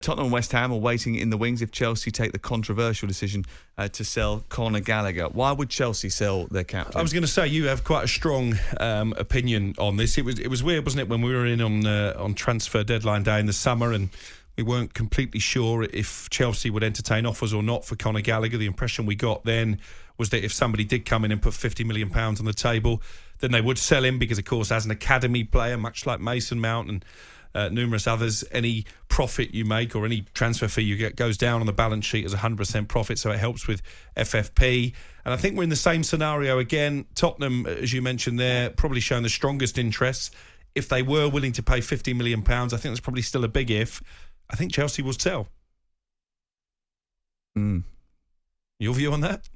Tottenham and West Ham are waiting in the wings if Chelsea take the controversial decision to sell Conor Gallagher. Why would Chelsea sell their captain? I was going to say, you have quite a strong opinion on this. It was weird, wasn't it, when we were in on transfer deadline day in the summer, and we weren't completely sure if Chelsea would entertain offers or not for Conor Gallagher. The impression we got then was that if somebody did come in and put £50 million on the table, then they would sell him, because, of course, as an academy player, much like Mason Mount and numerous others, any profit you make or any transfer fee you get goes down on the balance sheet as 100% profit, so it helps with FFP. And I think we're in the same scenario again. Tottenham, as you mentioned there, probably showing the strongest interests. If they were willing to pay £50 million, I think that's probably still a big if. I think Chelsea will sell. Your view on that?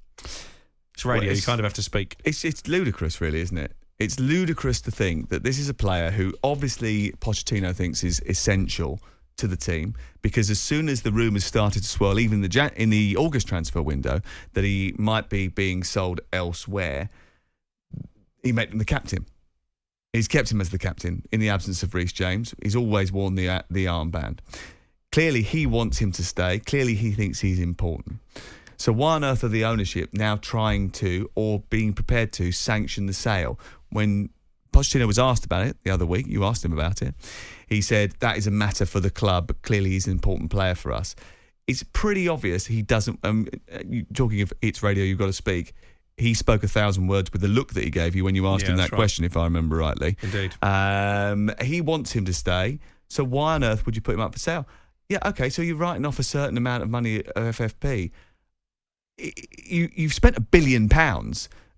It's radio, you kind of have to speak. It's ludicrous, really, isn't it? It's ludicrous to think that this is a player who obviously Pochettino thinks is essential to the team, because as soon as the rumours started to swirl, even in the August transfer window, that he might be being sold elsewhere, he made him the captain. He's kept him as the captain in the absence of Reece James. He's always worn the armband. Clearly, he wants him to stay. Clearly, he thinks he's important. So why on earth are the ownership now trying to, or being prepared to, sanction the sale? When Pochettino was asked about it the other week, you asked him about it, he said, that is a matter for the club, but clearly he's an important player for us. It's pretty obvious he doesn't, talking of It's Radio, You've Got to Speak, he spoke 1,000 words with the look that he gave you when you asked him that question, if I remember rightly. Indeed. He wants him to stay, so why on earth would you put him up for sale? Yeah, okay, so you're writing off a certain amount of money at FFP. You've spent £1 billion.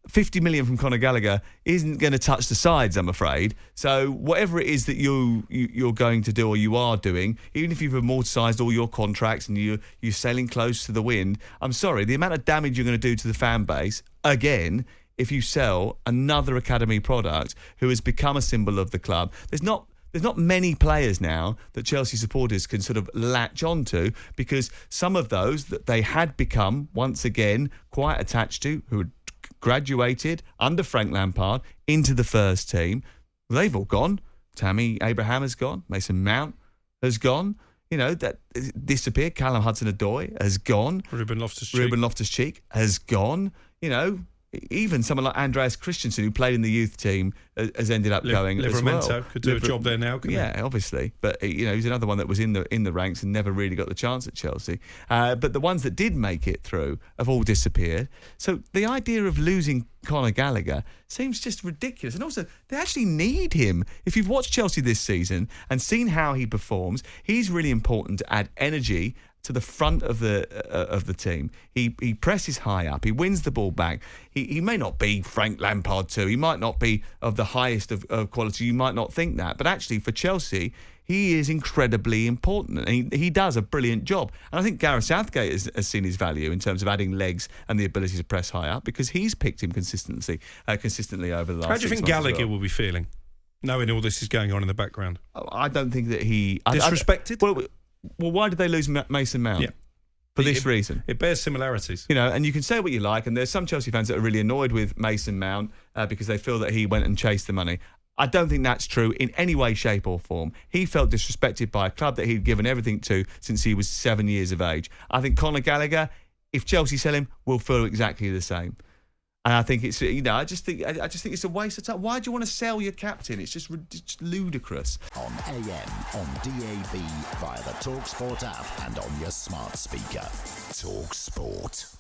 50 million from Conor Gallagher isn't going to touch the sides, I'm afraid. So whatever it is that you're going to do or you are doing, even if you've amortised all your contracts and you're sailing close to the wind, I'm sorry, the amount of damage you're going to do to the fan base, again, if you sell another academy product who has become a symbol of the club, there's not many players now that Chelsea supporters can sort of latch onto, because some of those that they had become, once again, quite attached to, who had graduated under Frank Lampard into the first team, they've all gone. Tammy Abraham has gone. Mason Mount has gone. You know, that disappeared. Callum Hudson-Odoi has gone. Ruben Loftus-Cheek has gone. You know, even someone like Andreas Christensen, who played in the youth team, has ended up going as well. Could do a job there now, couldn't he? Yeah, obviously. But, you know, he's another one that was in the ranks and never really got the chance at Chelsea. But the ones that did make it through have all disappeared. So the idea of losing Conor Gallagher seems just ridiculous. And also, they actually need him. If you've watched Chelsea this season and seen how he performs, he's really important to add energy to the front of the team. He presses high up. He wins the ball back. He may not be Frank Lampard too. He might not be of the highest of quality. You might not think that. But actually, for Chelsea, he is incredibly important. And he does a brilliant job. And I think Gareth Southgate has seen his value in terms of adding legs and the ability to press high up, because he's picked him consistently over the last 6 months. How do you think Gallagher will be feeling, knowing all this is going on in the background? I don't think that he... Disrespected? Well, why did they lose Mason Mount? Yeah. For this reason. It bears similarities. You know, and you can say what you like, and there's some Chelsea fans that are really annoyed with Mason Mount because they feel that he went and chased the money. I don't think that's true in any way, shape or form. He felt disrespected by a club that he'd given everything to since he was 7 years of age. I think Conor Gallagher, if Chelsea sell him, will feel exactly the same. And I think it's, you know, I just think it's a waste of time. Why do you want to sell your captain? It's just ludicrous. On AM, on DAB, via the TalkSPORT app, and on your smart speaker. TalkSPORT.